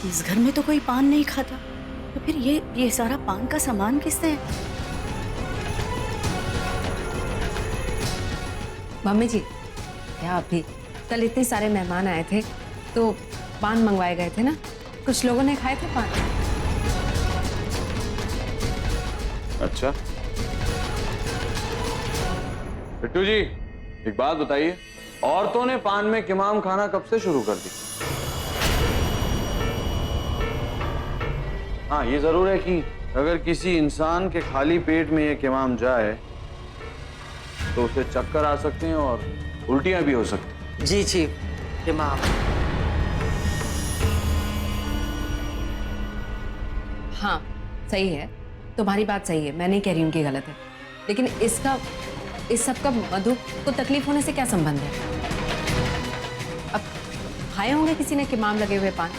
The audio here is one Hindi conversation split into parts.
इस घर में तो कोई पान नहीं खाता, तो फिर ये सारा पान का सामान किसने है? मम्मी जी, क्या अभी कल इतने सारे मेहमान आए थे तो पान मंगवाए गए थे ना, कुछ लोगों ने खाए थे पान। अच्छा बिट्टू जी, एक बात बताइए, औरतों ने पान में किमाम खाना कब से शुरू कर दी? हाँ, ये जरूर है कि अगर किसी इंसान के खाली पेट में ये किमाम जाए तो उसे चक्कर आ सकते हैं और उल्टियां भी हो सकती हैं। जी चीफ, इमाम। हाँ सही है, तुम्हारी बात सही है, मैं नहीं कह रही हूँ कि गलत है, लेकिन इस सब का मधु को तकलीफ होने से क्या संबंध है? अब खाए होंगे किसी ने किमाम लगे हुए पान।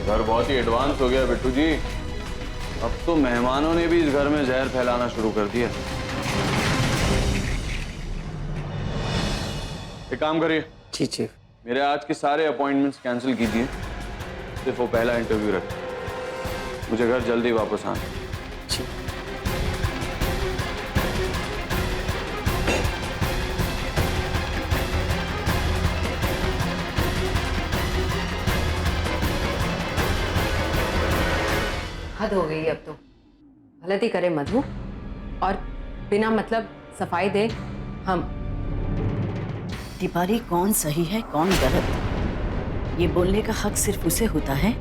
घर बहुत ही एडवांस हो गया बिट्टू जी, अब तो मेहमानों ने भी इस घर में जहर फैलाना शुरू कर दिया। एक काम करिए। जी चीफ। मेरे आज के सारे अपॉइंटमेंट्स कैंसिल कीजिए, सिर्फ वो पहला इंटरव्यू रखें। मुझे घर जल्दी वापस आना। जी। हद हो गई अब तो, गलती करे मधु और बिना मतलब सफाई दे हम। तिवारी कौन सही है कौन गलत, ये बोलने का हक सिर्फ उसे होता है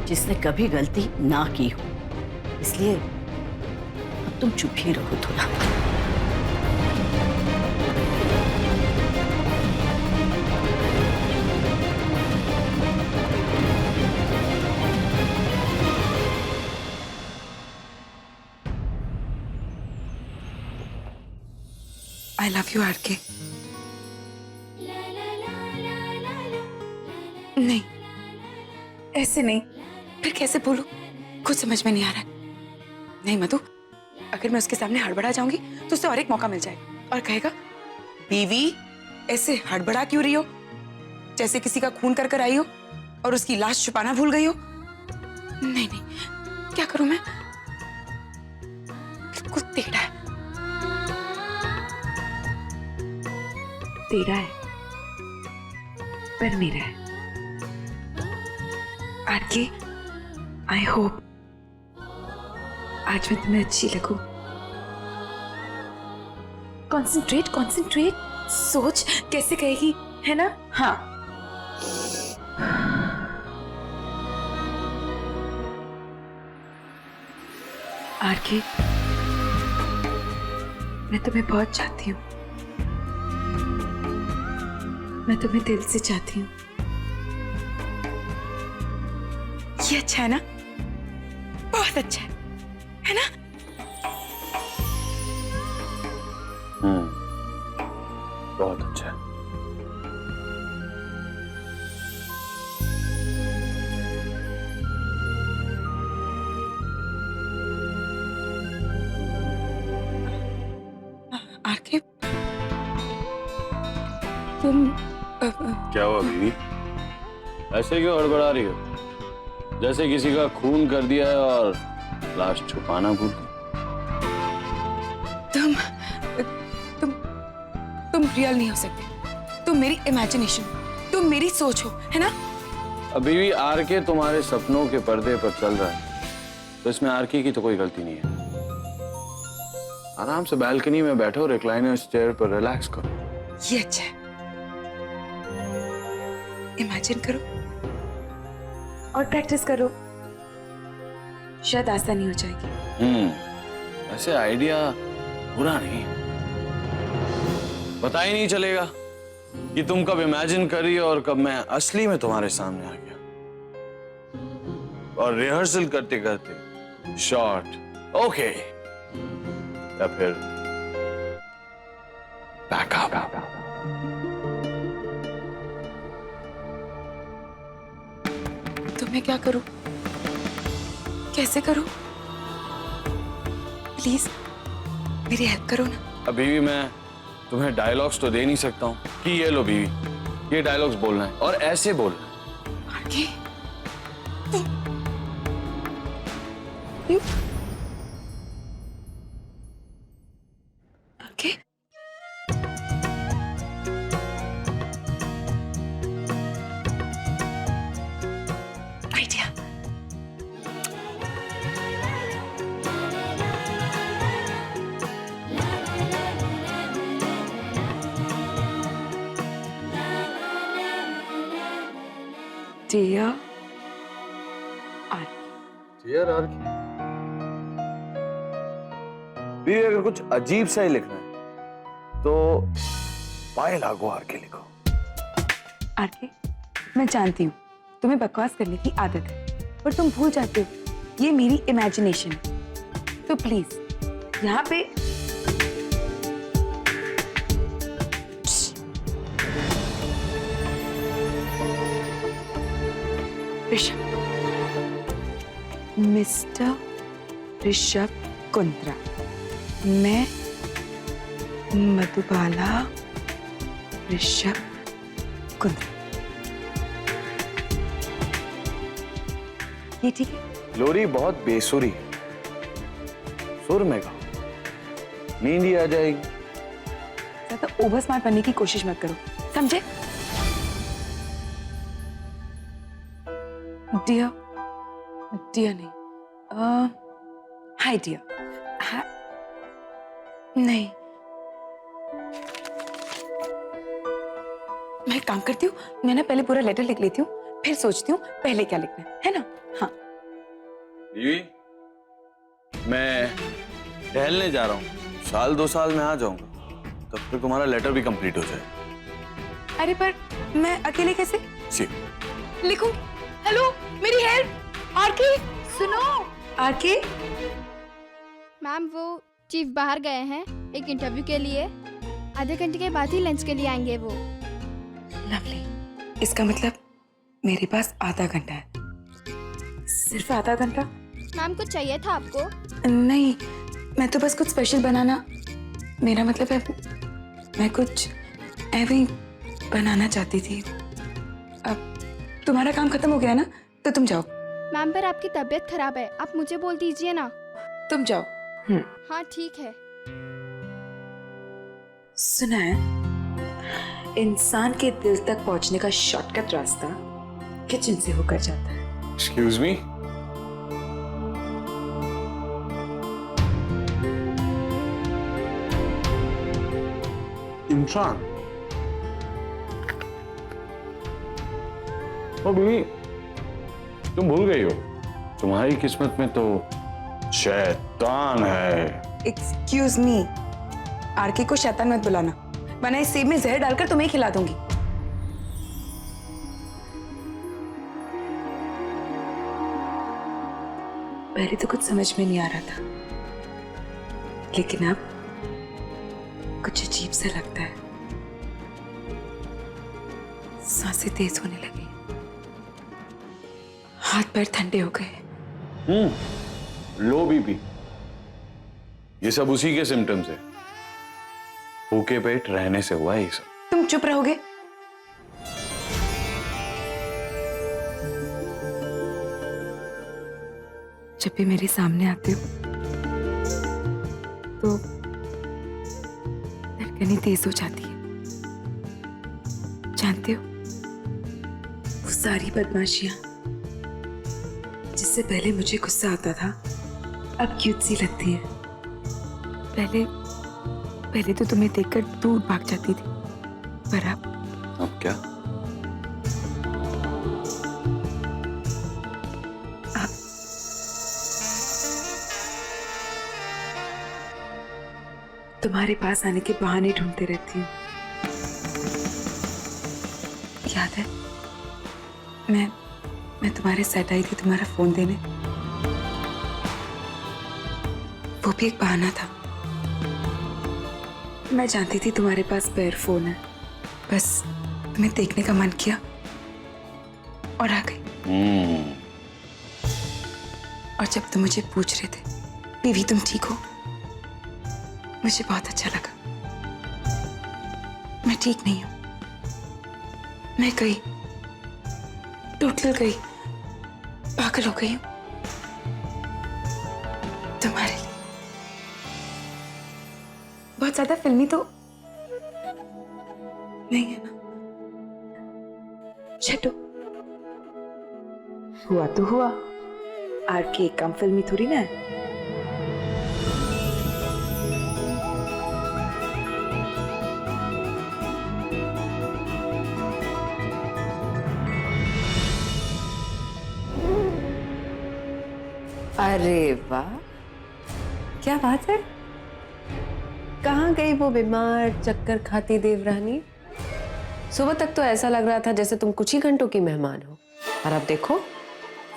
जिसने कभी गलती ना की हो। इसलिए अब तुम चुप ही रहो थोड़ा। I love you, RK. नहीं, ऐसे नहीं, फिर कैसे बोलूं? कुछ समझ में नहीं आ रहा है। नहीं मधु, अगर मैं उसके सामने हड़बड़ा जाऊंगी तो उसे और एक मौका मिल जाएगा और कहेगा, बीवी ऐसे हड़बड़ा क्यों रही हो, जैसे किसी का खून कर कर आई हो और उसकी लाश छुपाना भूल गई हो। नहीं नहीं, क्या करूं मैं? बिल्कुल टेढ़ा है, तेरा है पर मेरा है। आरके, आई होप आज मैं तुम्हें अच्छी लगूं। कॉन्सेंट्रेट कॉन्सेंट्रेट, सोच कैसे कहेगी, है ना? हाँ। आरके, मैं तुम्हें बहुत चाहती हूँ, मैं तुम्हें दिल से चाहती हूँ। ये अच्छा है ना? बहुत अच्छा है ना? बहुत अच्छा है। आरके, तुम क्या हुआ बीवी? ऐसे क्यों हड़बड़ा रही हो, जैसे किसी का खून कर दिया है और लाश छुपाना भूल गई? तुम रियल नहीं हो सकते। तुम मेरी इमेजिनेशन, तुम मेरी सोच हो, है ना? अब बीवी, आरके तुम्हारे सपनों के पर्दे पर चल रहा है, तो इसमें आरके की तो कोई गलती नहीं है। आराम से बालकनी में बैठो, रिक्लाइनर चेयर पर रिलैक्स करो। ये अच्छा है। इमेजिन करो और प्रैक्टिस करो, शायद आसानी हो जाएगी। ऐसे आइडिया बुरा नहीं, पता ही नहीं चलेगा कि तुम कब इमेजिन कर रही हो और कब मैं असली में तुम्हारे सामने आ गया। और रिहर्सल करते करते शॉट ओके या फिर बैकअप। तो मैं क्या करूं? कैसे करूं? प्लीज मेरी हेल्प करो ना। अभी भी मैं तुम्हें डायलॉग्स तो दे नहीं सकता हूँ कि ये लो बीवी, ये डायलॉग्स बोलना है और ऐसे बोलना है। RK you RK idea Dear RK यार भी अगर कुछ अजीब सा ही लिखना है तो पाए लागो आर के लिखो। आरके मैं जानती हूँ तुम्हें बकवास करने की आदत है पर तुम भूल जाते हो ये मेरी इमेजिनेशन है तो प्लीज यहाँ पे ऋषभ मिस्टर ऋषभ कुंद्रा मैं मधुबाला ऋषभ कुंद्रा ये ठीक है लोरी बहुत बेसुरी है, सुर में गाओ नींद ही आ जाएगी। ज्यादा ओवर स्मार्ट बनने की कोशिश मत करो समझे। डियर डियर नहीं हाय डियर नहीं मैं एक काम करती हूँ मैं ना पहले पूरा लेटर लिख लेती हूँ फिर सोचती हूँ पहले क्या लिखना है ना। हाँ बीवी मैं टहलने जा रहा हूँ, साल 2 साल में आ जाऊंगा, तब तक तुम्हारा लेटर भी कंप्लीट हो जाए। अरे पर मैं अकेले कैसे सी लिखूं। हेलो मेरी हेल्प आरके सुनो आरके मैम वो चीफ बाहर गए हैं एक इंटरव्यू के लिए, आधे घंटे के बाद ही लंच के लिए आएंगे वो। लवली इसका मतलब मेरे पास आधा घंटा है। सिर्फ आधा घंटा? मैम कुछ चाहिए था आपको? नहीं मैं तो बस कुछ स्पेशल बनाना, मेरा मतलब है मैं कुछ ऐसे ही बनाना चाहती थी। अब तुम्हारा काम खत्म हो गया ना तो तुम जाओ। मैम पर आपकी तबीयत खराब है, आप मुझे बोल दीजिए ना। तुम जाओ। हाँ ठीक है। सुना है इंसान के दिल तक पहुंचने का शॉर्टकट रास्ता किचन से होकर जाता है। एक्सक्यूज मी, इंसान ओ बीवी तुम भूल गई हो, तुम्हारी किस्मत में तो शैतान है। एक्सक्यूज मी आरके को शैतान मत बुलाना वरना इस सेब में जहर डालकर तुम्हें खिला दूंगी। पहले तो कुछ समझ में नहीं आ रहा था लेकिन अब कुछ अजीब सा लगता है। सांसें तेज होने लगी, हाथ पैर ठंडे हो गए। लो बीपी, ये सब उसी के सिम्टम्स है। भूखे पेट रहने से हुआ ये सब। तुम चुप रहोगे? जब भी मेरे सामने आते हो तो धड़कनें तेज हो जाती है। जानते हो वो सारी बदमाशियां जिससे पहले मुझे गुस्सा आता था अब क्यूट सी लगती है। पहले तो तुम्हें देखकर दूर भाग जाती थी पर अब क्या? तुम्हारे पास आने के बहाने ढूंढते रहती हूँ। याद है मैं तुम्हारे साथ आई थी तुम्हारा फोन देने, वो भी एक बहाना था। मैं जानती थी तुम्हारे पास स्पेयर फोन है, बस तुम्हें देखने का मन किया और आ गई। और जब तुम मुझे पूछ रहे थे बीवी तुम ठीक हो, मुझे बहुत अच्छा लगा। मैं ठीक नहीं हूं, मैं कई टोटल गई, पागल हो गई हूँ तुम्हारे लिए। बहुत ज्यादा फिल्मी तो नहीं है ना छटो, हुआ तो हुआ, आरके कम फिल्मी थोड़ी ना है। अरे वाह, क्या बात है। कहाँ गई वो बीमार चक्कर खाती देवरानी? सुबह तक तो ऐसा लग रहा था जैसे तुम कुछ ही घंटों की मेहमान हो, और अब देखो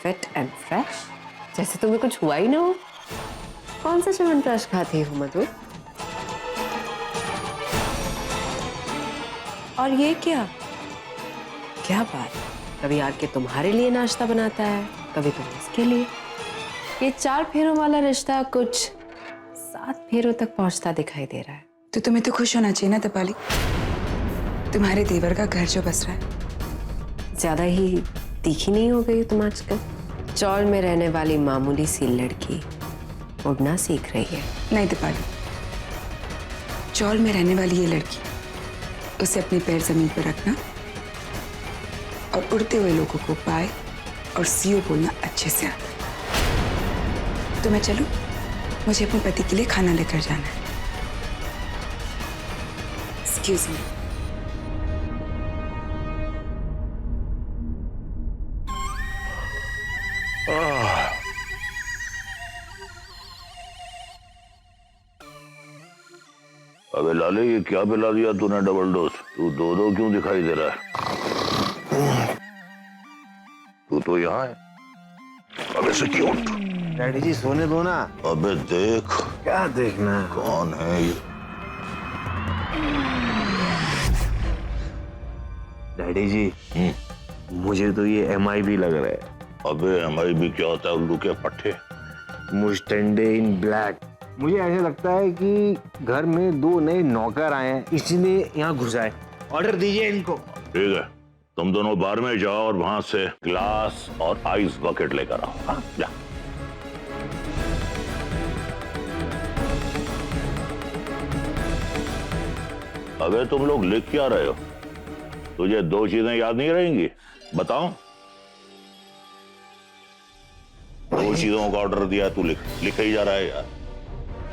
फिट एंड फ्रेश, जैसे तुम्हें कुछ हुआ ही ना हो। कौन सा च्यवनप्राश खाती हो मधु? और ये क्या क्या बात, कभी आके तुम्हारे लिए नाश्ता बनाता है, कभी तुम इसके लिए। ये 4 फेरों वाला रिश्ता कुछ 7 फेरों तक पहुंचता दिखाई दे रहा है। तो तुम्हें तो खुश होना चाहिए ना दीपाली, तुम्हारे देवर का घर जो बस रहा है। ज्यादा ही तीखी नहीं हो गई तुम आजकल? चौल में रहने वाली मामूली सी लड़की उड़ना सीख रही है। नहीं दीपाली, चौल में रहने वाली ये लड़की, उसे अपने पैर जमीन पर रखना और उड़ते हुए लोगों को बाय और सीओ बोलना अच्छे से आता है। तो मैं चलूं? मुझे अपने पति के लिए खाना लेकर जाना है। Excuse me. अबे लाले, ये क्या पिला दिया तूने डबल डोज? तू 2-2 क्यों दिखाई दे रहा है? तू तो यहाँ है। अबे से क्यों? डैडी जी सोने दो ना। अबे देख, क्या देखना है? कौन है ये? डैडी जी मुझे तो ये MIB लग रहा है। अबे MIB क्या होता है उल्लू के पट्टे? मुस्टैंडे इन ब्लैक। मुझे ऐसे लगता है कि घर में 2 नए नौकर आए हैं, इसलिए यहाँ घुसाए। ऑर्डर दीजिए इनको। ठीक है, तुम दोनों बार में जाओ और वहां से ग्लास और आइस बकेट लेकर आओ। हाँ, जा। अबे तुम लोग लिख क्या रहे हो? तुझे 2 चीजें याद नहीं रहेंगी? बताओ। 2 चीजों का ऑर्डर दिया, तू लिख ही जा रहा है यार।